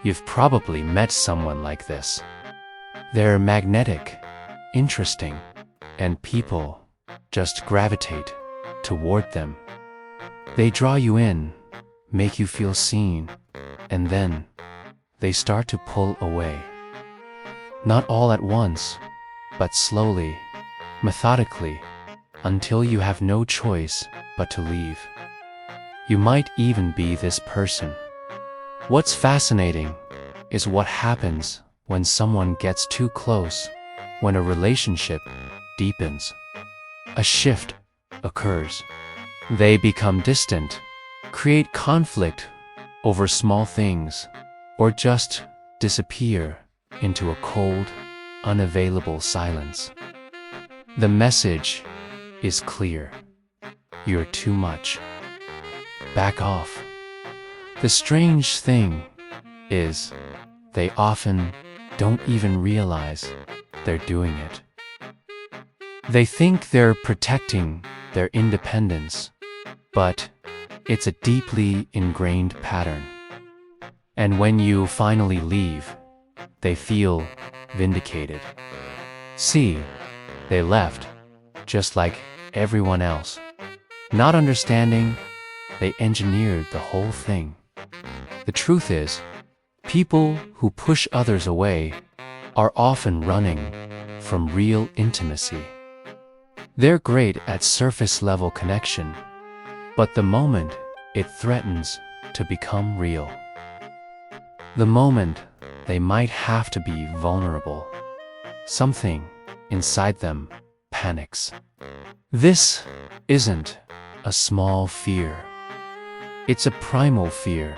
You've probably met someone like this. They're magnetic, interesting, and people just gravitate toward them. They draw you in, make you feel seen, and then they start to pull away. Not all at once, but slowly, methodically, until you have no choice but to leave. You might even be this person. What's fascinating is what happens when someone gets too close, when a relationship deepens. A shift occurs. They become distant, create conflict over small things, or just disappear into a cold, unavailable silence. The message is clear. You're too much. Back off. The strange thing is, they often don't even realize they're doing it. They think they're protecting their independence, but it's a deeply ingrained pattern. And when you finally leave, they feel vindicated. See, they left, just like everyone else. Not understanding, they engineered the whole thing. The truth is, people who push others away are often running from real intimacy. They're great at surface-level connection, but the moment it threatens to become real, the moment they might have to be vulnerable, something inside them panics. This isn't a small fear. It's a primal fear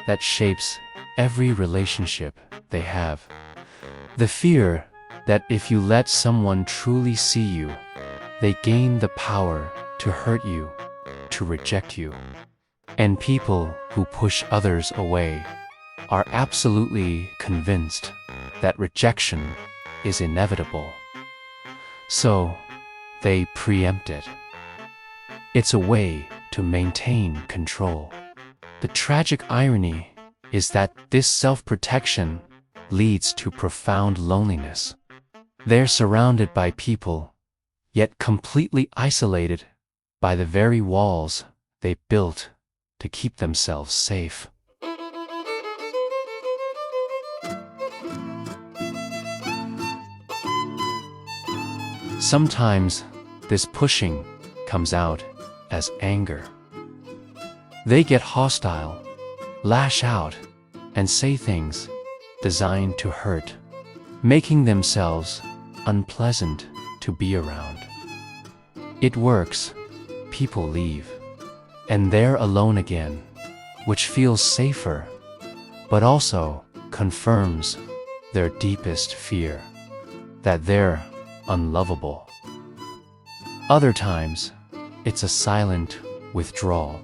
that shapes every relationship they have. The fear that if you let someone truly see you, they gain the power to hurt you, to reject you. And people who push others away are absolutely convinced that rejection is inevitable. So, they preempt it. It's a way to maintain control. The tragic irony is that this self-protection leads to profound loneliness. They're surrounded by people, yet completely isolated by the very walls they built to keep themselves safe. Sometimes this pushing comes out as anger. They get hostile, lash out, and say things designed to hurt, making themselves unpleasant to be around. It works. People leave, and they're alone again, which feels safer, but also confirms their deepest fear, that they're unlovable. Other times, it's a silent withdrawal.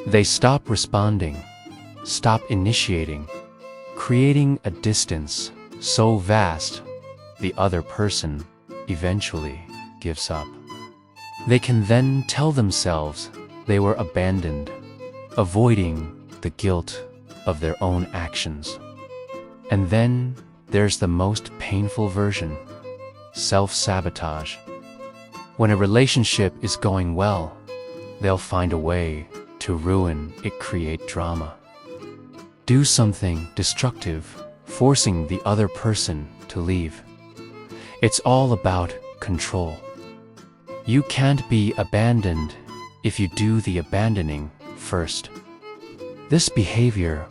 They stop responding, stop initiating, creating a distance so vast the other person eventually gives up. They can then tell themselves they were abandoned, avoiding the guilt of their own actions. And then there's the most painful version, self-sabotage. When a relationship is going well, they'll find a way to ruin it, create drama. Do something destructive, forcing the other person to leave. It's all about control. You can't be abandoned if you do the abandoning first. This behavior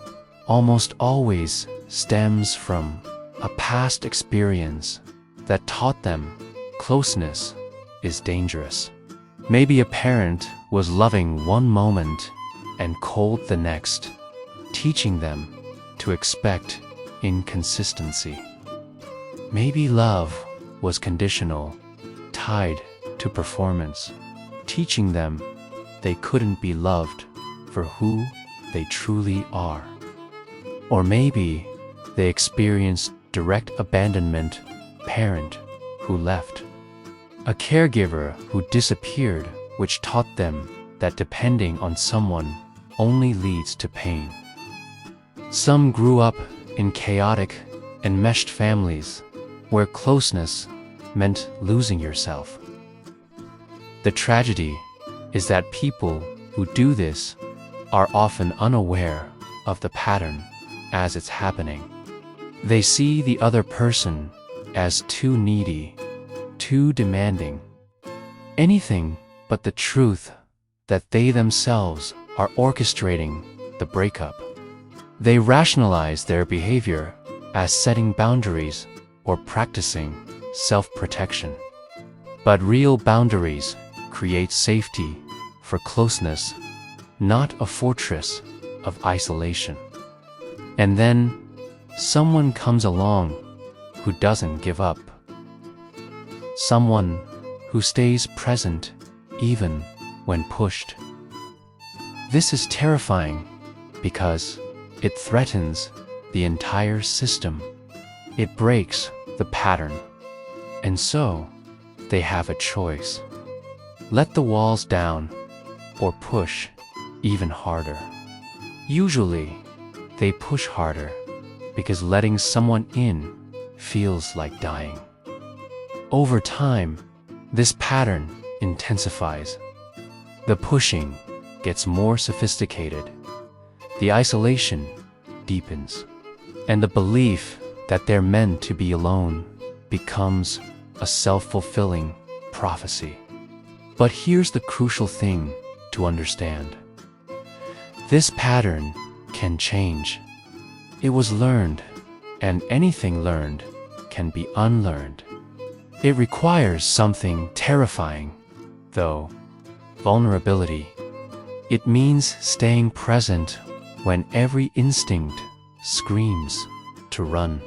almost always stems from a past experience that taught them closeness is dangerous. Maybe a parent was loving one moment and cold the next, teaching them to expect inconsistency. Maybe love was conditional, tied to performance, teaching them they couldn't be loved for who they truly are. Or maybe they experienced direct abandonment, parent who left, a caregiver who disappeared, which taught them that depending on someone only leads to pain. Some grew up in chaotic, enmeshed families where closeness meant losing yourself. The tragedy is that people who do this are often unaware of the pattern as it's happening. They see the other person as too needy, too demanding, anything but the truth that they themselves are orchestrating the breakup. They rationalize their behavior as setting boundaries or practicing self-protection. But real boundaries create safety for closeness, not a fortress of isolation. And then someone comes along who doesn't give up. Someone who stays present even when pushed. This is terrifying because it threatens the entire system. It breaks the pattern. And so, they have a choice. Let the walls down or push even harder. Usually, they push harder because letting someone in feels like dying. Over time, this pattern intensifies. The pushing gets more sophisticated. The isolation deepens. And the belief that they're meant to be alone becomes a self-fulfilling prophecy. But here's the crucial thing to understand. This pattern can change. It was learned, and anything learned can be unlearned. It requires something terrifying, though: vulnerability. It means staying present when every instinct screams to run.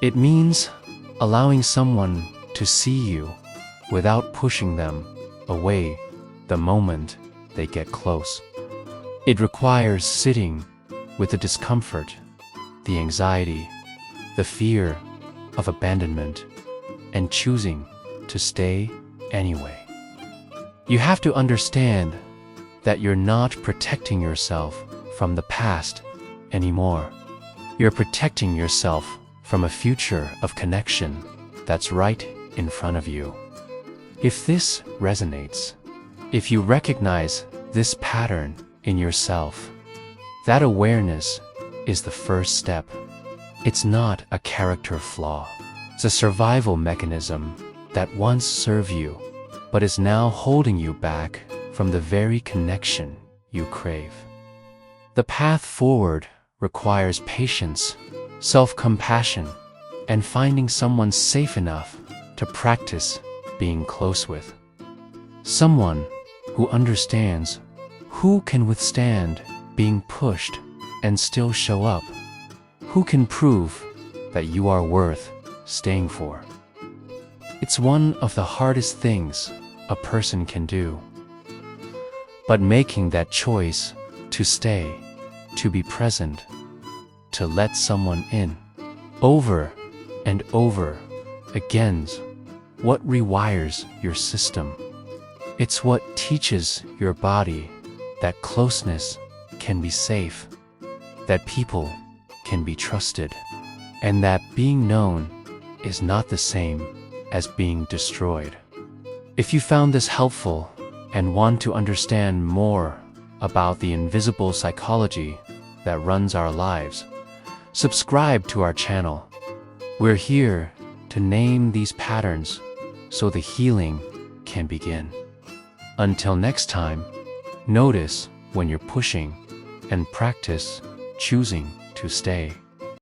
It means allowing someone to see you without pushing them away the moment they get close. It requires sitting with the discomfort, the anxiety, the fear of abandonment, and choosing to stay anyway. You have to understand that you're not protecting yourself from the past anymore. You're protecting yourself from a future of connection that's right in front of you. If this resonates, if you recognize this pattern in yourself, that awareness is the first step. It's not a character flaw. It's a survival mechanism that once served you, but is now holding you back from the very connection you crave. The path forward requires patience, self-compassion, and finding someone safe enough to practice being close with. Someone who understands, who can withstand being pushed and still show up, who can prove that you are worth staying for. It's one of the hardest things a person can do. But making that choice to stay, to be present, to let someone in, over and over again's what rewires your system. It's what teaches your body that closeness can be safe, that people can be trusted, and that being known is not the same as being destroyed. If you found this helpful and want to understand more about the invisible psychology that runs our lives, subscribe to our channel. We're here to name these patterns so the healing can begin. Until next time, notice when you're pushing and practice choosing to stay.